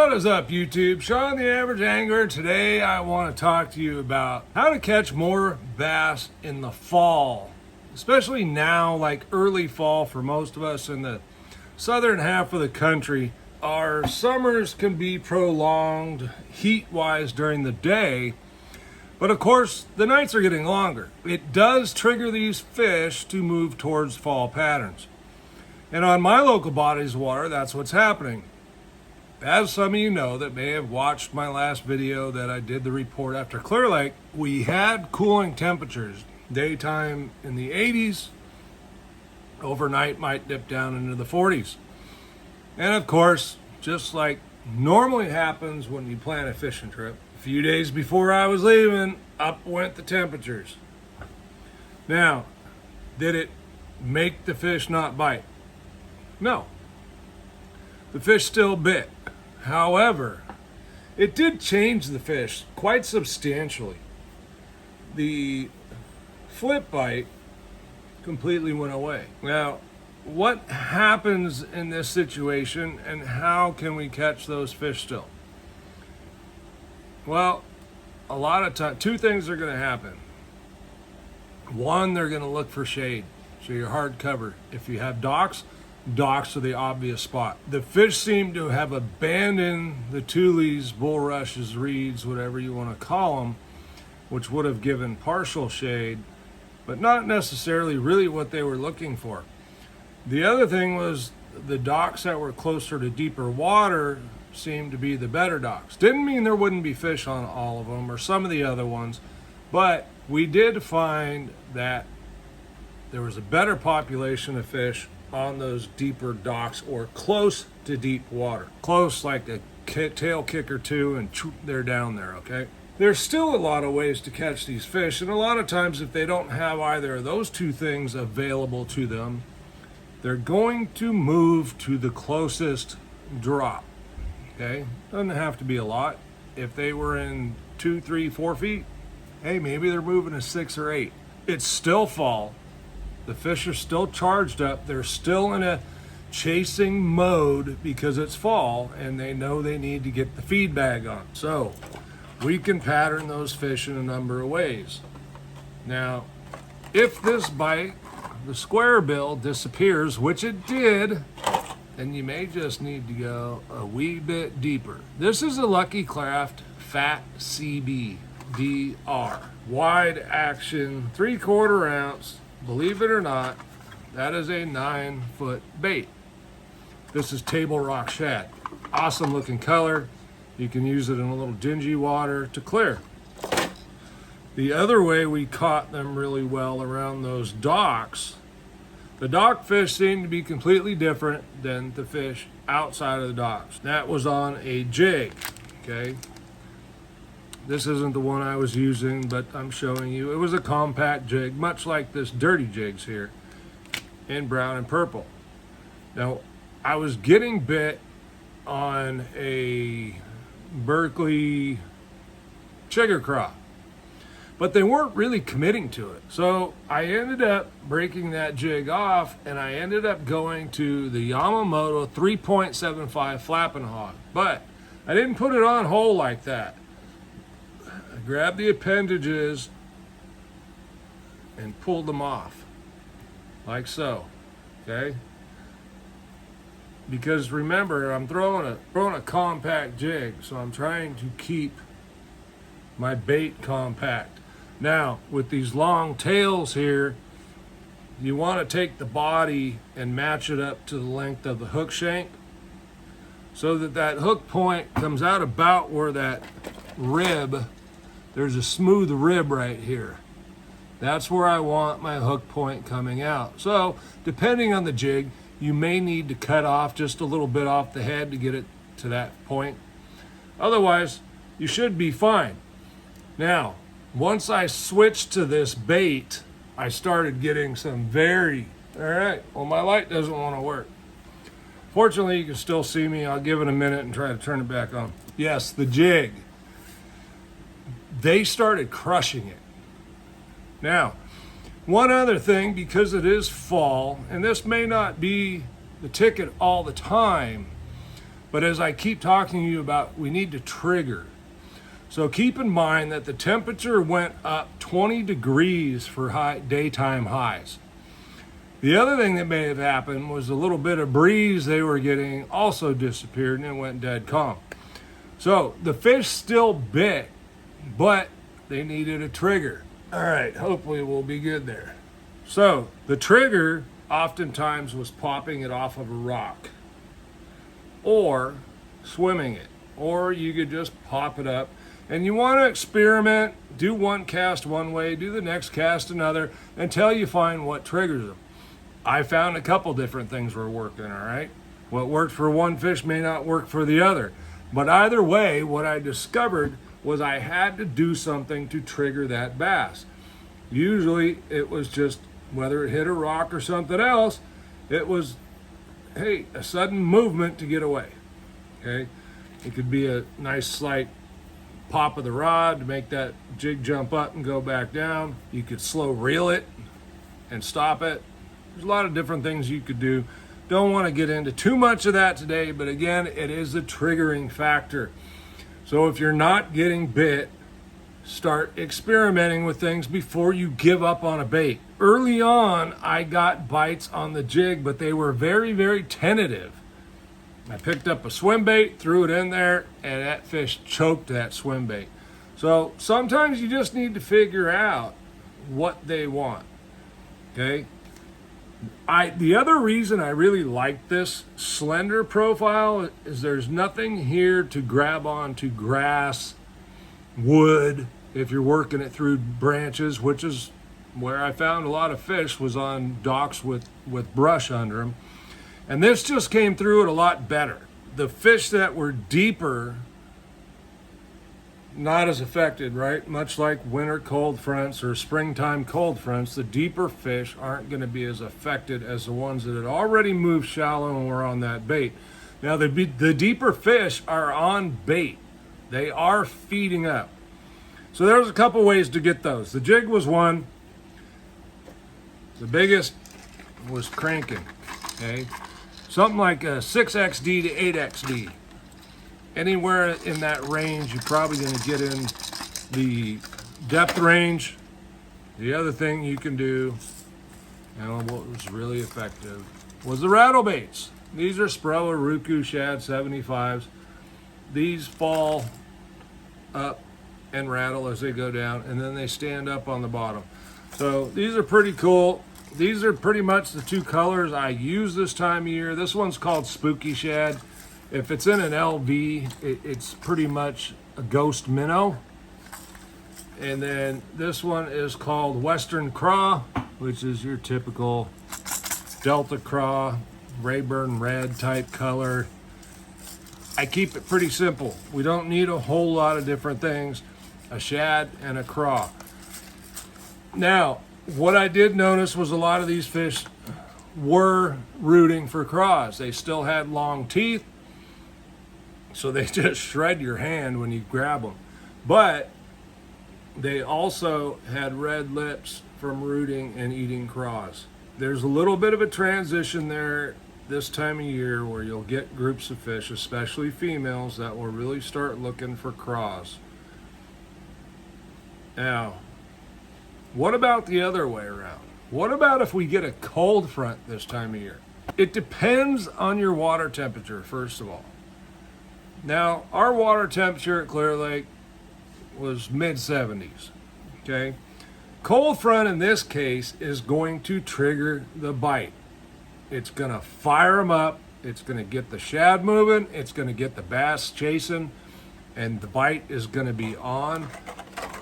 What is up, YouTube? Sean the Average Angler. Today I want to talk to you about how to catch more bass in the fall. Especially now, like early fall for most of us in the southern half of the country. Our summers can be prolonged heat-wise during the day, but of course the nights are getting longer. It does trigger these fish to move towards fall patterns. And on my local bodies of water, that's what's happening. As some of you know that may have watched my last video that I did the report after Clear Lake, we had cooling temperatures. Daytime in the 80s, overnight might dip down into the 40s. And of course, just like normally happens when you plan a fishing trip, a few days before I was leaving, up went the temperatures. Now, did it make the fish not bite? No. The fish still bit. However, it did change the fish quite substantially. The flip bite completely went away. Now, what happens in this situation and how can we catch those fish still? Well, a lot of time, two things are going to happen. One, they're going to look for shade, so you're hard covered. If you have docks are the obvious spot. The fish seem to have abandoned the tules, bulrushes, reeds, whatever you want to call them, which would have given partial shade, but not necessarily really what they were looking for. The other thing was the docks that were closer to deeper water seemed to be the better docks. Didn't mean there wouldn't be fish on all of them or some of the other ones, but we did find that there was a better population of fish on those deeper docks or close to deep water. Close, like a tail kick or two, and they're down there, okay? There's still a lot of ways to catch these fish, and a lot of times if they don't have either of those two things available to them, they're going to move to the closest drop, okay? Doesn't have to be a lot. If they were in 2, 3, 4 feet, hey, maybe they're moving to 6 or 8. It's still fall. The fish are still charged up. They're still in a chasing mode because it's fall and they know they need to get the feed bag on. So we can pattern those fish in a number of ways. Now, if this bite, the square bill, disappears, which it did, then you may just need to go a wee bit deeper. This is a Lucky Craft FatTZ DR. Wide action, 3/4 ounce. Believe it or not, that is a 9-foot bait. This is table rock shad. Awesome looking color. You can use it in a little dingy water to clear. The other way we caught them really well around those docks, the dock fish seemed to be completely different than the fish outside of the docks. That was on a jig, okay? This isn't the one I was using, but I'm showing you. It was a compact jig, much like this Dirty Jigs here, in brown and purple. Now, I was getting bit on a Berkeley chigger crop, but they weren't really committing to it. So I ended up breaking that jig off, and I ended up going to the Yamamoto 3.75 Flappin Hog. But I didn't put it on whole like that. Grabbed the appendages and pulled them off like so, okay? Because remember, I'm throwing a compact jig, so I'm trying to keep my bait compact. Now, with these long tails here, you want to take the body and match it up to the length of the hook shank so that that hook point comes out about where that rib. There's a smooth rib right here. That's where I want my hook point coming out. So, depending on the jig, you may need to cut off just a little bit off the head to get it to that point. Otherwise, you should be fine. Now, once I switched to this bait, I started getting some all right, well, my light doesn't want to work. Fortunately, you can still see me. I'll give it a minute and try to turn it back on. Yes, the jig. They started crushing it. Now, one other thing, because it is fall, and this may not be the ticket all the time, But as I keep talking to you about, we need to trigger. So keep in mind that the temperature went up 20 degrees for daytime highs. The other thing that may have happened was a little bit of breeze they were getting also disappeared and it went dead calm. So the fish still bit, but they needed a trigger. All right, hopefully we'll be good there. So the trigger oftentimes was popping it off of a rock or swimming it, or you could just pop it up. And you want to experiment, do one cast one way, do the next cast another, until you find what triggers them. I found a couple different things were working, all right? What worked for one fish may not work for the other. But either way, what I discovered was I had to do something to trigger that bass. Usually it was just, whether it hit a rock or something else, it was, hey, a sudden movement to get away, okay? It could be a nice slight pop of the rod to make that jig jump up and go back down. You could slow reel it and stop it. There's a lot of different things you could do. Don't want to get into too much of that today, but again, it is a triggering factor. So if you're not getting bit, start experimenting with things before you give up on a bait. Early on, I got bites on the jig, but they were very, very tentative. I picked up a swim bait, threw it in there, and that fish choked that swim bait. So sometimes you just need to figure out what they want, okay? The other reason I really like this slender profile is there's nothing here to grab onto grass, wood, if you're working it through branches, which is where I found a lot of fish, was on docks with brush under them. And this just came through it a lot better. The fish that were deeper, not as affected, right? Much like winter cold fronts or springtime cold fronts, the deeper fish aren't going to be as affected as the ones that had already moved shallow and were on that bait. Now, the deeper fish are on bait. They are feeding up. So there's a couple ways to get those. The jig was one. The biggest was cranking, okay? Something like a 6XD to 8XD. Anywhere in that range, you're probably going to get in the depth range. The other thing you can do, and what was really effective, was the rattle baits. These are Spro Aruku Shad 75s. These fall up and rattle as they go down, and then they stand up on the bottom. So these are pretty cool. These are pretty much the two colors I use this time of year. This one's called Spooky Shad. If it's in an LV, it's pretty much a ghost minnow. And then this one is called Western Craw, which is your typical Delta Craw, Rayburn red type color. I keep it pretty simple. We don't need a whole lot of different things. A shad and a craw. Now, what I did notice was a lot of these fish were rooting for craws. They still had long teeth, so they just shred your hand when you grab them. But they also had red lips from rooting and eating craws. There's a little bit of a transition there this time of year where you'll get groups of fish, especially females, that will really start looking for craws. Now, what about the other way around? What about if we get a cold front this time of year? It depends on your water temperature, first of all. Now, our water temperature at Clear Lake was mid-70s, okay? Cold front in this case is going to trigger the bite. It's gonna fire them up. It's gonna get the shad moving. It's gonna get the bass chasing, and the bite is gonna be on.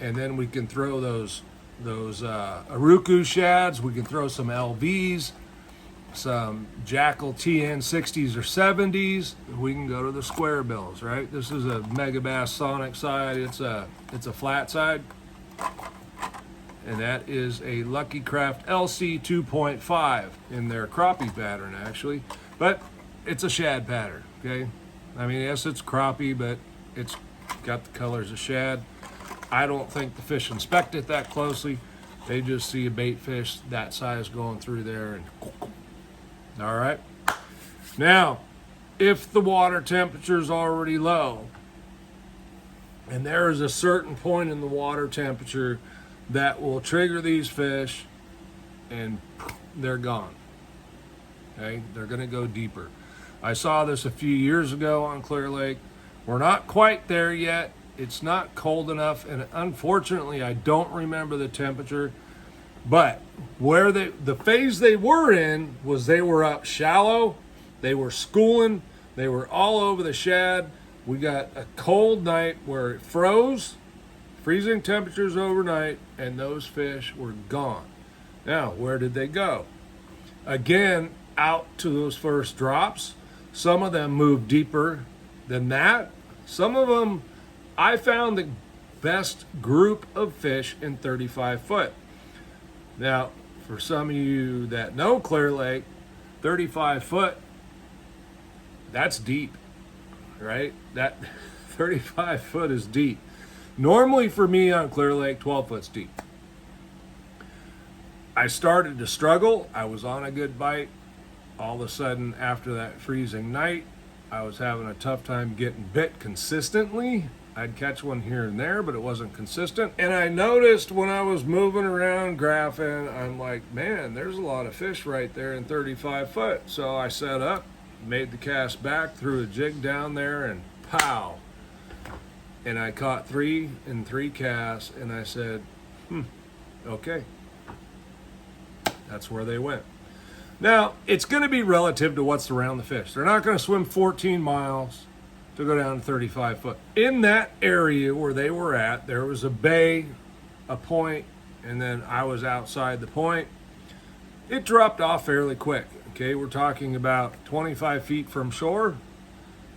And then we can throw those Aruku shads. We can throw some LVs, some Jackal TN 60s or 70s. We can go to the square bills, right? This is a Megabass Sonic side. It's a flat side. And that is a Lucky Craft LC 2.5 in their crappie pattern, actually. But it's a shad pattern, okay? I mean, yes, it's crappie, but it's got the colors of shad. I don't think the fish inspect it that closely. They just see a bait fish that size going through there, and all right. Now, if the water temperature is already low, and there is a certain point in the water temperature that will trigger these fish, and they're gone. Okay, they're going to go deeper. I saw this a few years ago on Clear Lake. We're not quite there yet. It's not cold enough, and unfortunately, I don't remember the temperature. But where the phase they were in was they were up shallow, they were schooling, they were all over the shad. We got a cold night where it froze, freezing temperatures overnight, and those fish were gone. Now, where did they go? Again, out to those first drops. Some of them moved deeper than that. Some of them, I found the best group of fish in 35 foot. Now, for some of you that know Clear Lake, 35 foot, that's deep, right? That 35 foot is deep. Normally for me on Clear Lake, 12 foot's deep. I started to struggle. I was on a good bite. All of a sudden, after that freezing night, I was having a tough time getting bit consistently. I'd catch one here and there, but it wasn't consistent. And I noticed when I was moving around graphing, I'm like, man, there's a lot of fish right there in 35 foot. So I set up, made the cast back, threw a jig down there, and pow. And I caught 3 in 3 casts, and I said, okay. That's where they went. Now, it's going to be relative to what's around the fish. They're not going to swim 14 miles to go down to 35 foot. In that area where they were at, there was a bay, a point, and then I was outside the point. It dropped off fairly quick. Okay, we're talking about 25 feet from shore,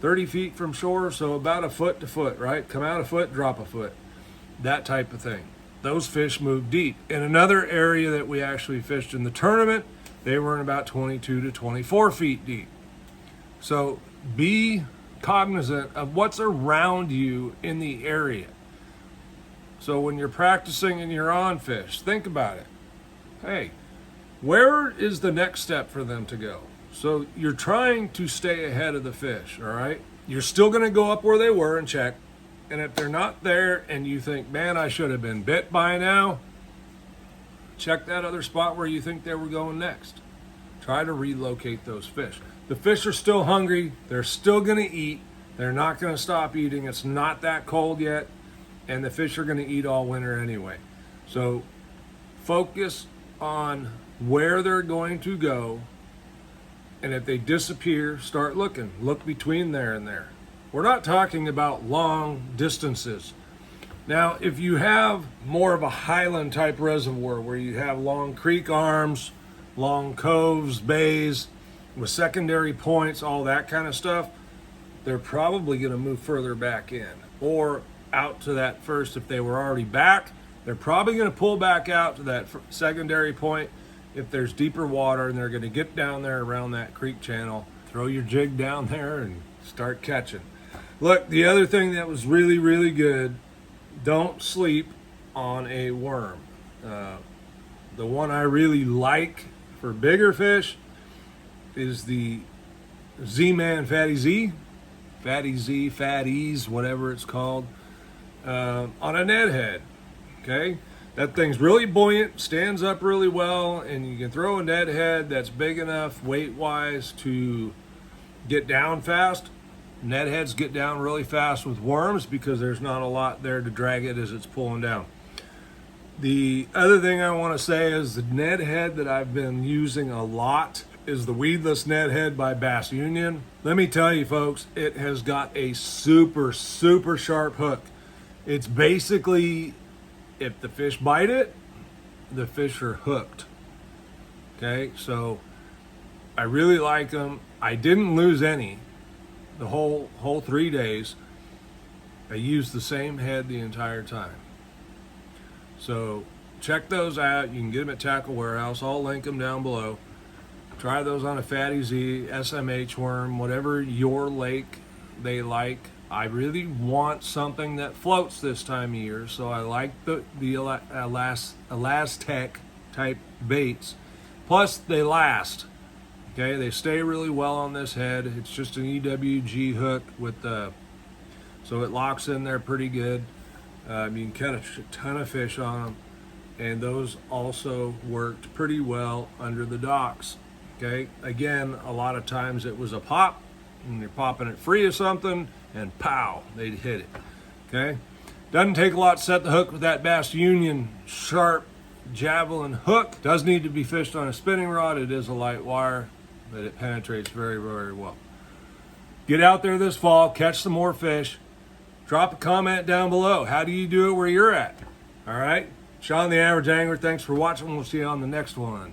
30 feet from shore, so about a foot to foot, right? Come out a foot, drop a foot. That type of thing. Those fish move deep. In another area that we actually fished in the tournament, they were in about 22 to 24 feet deep. So be cognizant of what's around you in the area. So when you're practicing and you're on fish, think about it. Hey, where is the next step for them to go? So you're trying to stay ahead of the fish, all right? You're still going to go up where they were and check. And if they're not there and you think, man, I should have been bit by now, check that other spot where you think they were going next. Try to relocate those fish. The fish are still hungry. They're still going to eat. They're not going to stop eating. It's not that cold yet. And the fish are going to eat all winter anyway. So focus on where they're going to go. And if they disappear, start looking. Look between there and there. We're not talking about long distances. Now, if you have more of a highland type reservoir where you have long creek arms, long coves, bays, with secondary points, all that kind of stuff, they're probably going to move further back in or out to that first. If they were already back, they're probably going to pull back out to that secondary point if there's deeper water, and they're going to get down there around that creek channel, throw your jig down there and start catching. Look, the other thing that was really, really good, don't sleep on a worm. The one I really like for bigger fish is the Zman FattyZ, FattyZ, whatever it's called, on a Ned Head. Okay, that thing's really buoyant, stands up really well, and you can throw a Ned Head that's big enough weight-wise to get down fast. Ned Heads get down really fast with worms because there's not a lot there to drag it as it's pulling down. The other thing I want to say is the Ned Head that I've been using a lot is the weedless Ned Head by Bass Union. Let me tell you folks, it has got a super, super sharp hook. It's basically, if the fish bite it, the fish are hooked. Okay, so I really like them. I didn't lose any the whole 3 days. I used the same head the entire time. So check those out. You can get them at Tackle Warehouse. I'll link them down below. Try those on a FattyZ, SMH worm, whatever your lake they like. I really want something that floats this time of year, so I like the Elastec type baits. Plus, they last. Okay, they stay really well on this head. It's just an EWG hook with the, so it locks in there pretty good. You can catch a ton of fish on them, and those also worked pretty well under the docks. Okay, again, a lot of times it was a pop, and you're popping it free of something, and pow, they'd hit it. Okay, doesn't take a lot to set the hook with that Bass Union sharp javelin hook. Does need to be fished on a spinning rod. It is a light wire, but it penetrates very, very well. Get out there this fall, catch some more fish. Drop a comment down below. How do you do it where you're at? All right, Sean the Average Angler, thanks for watching. We'll see you on the next one.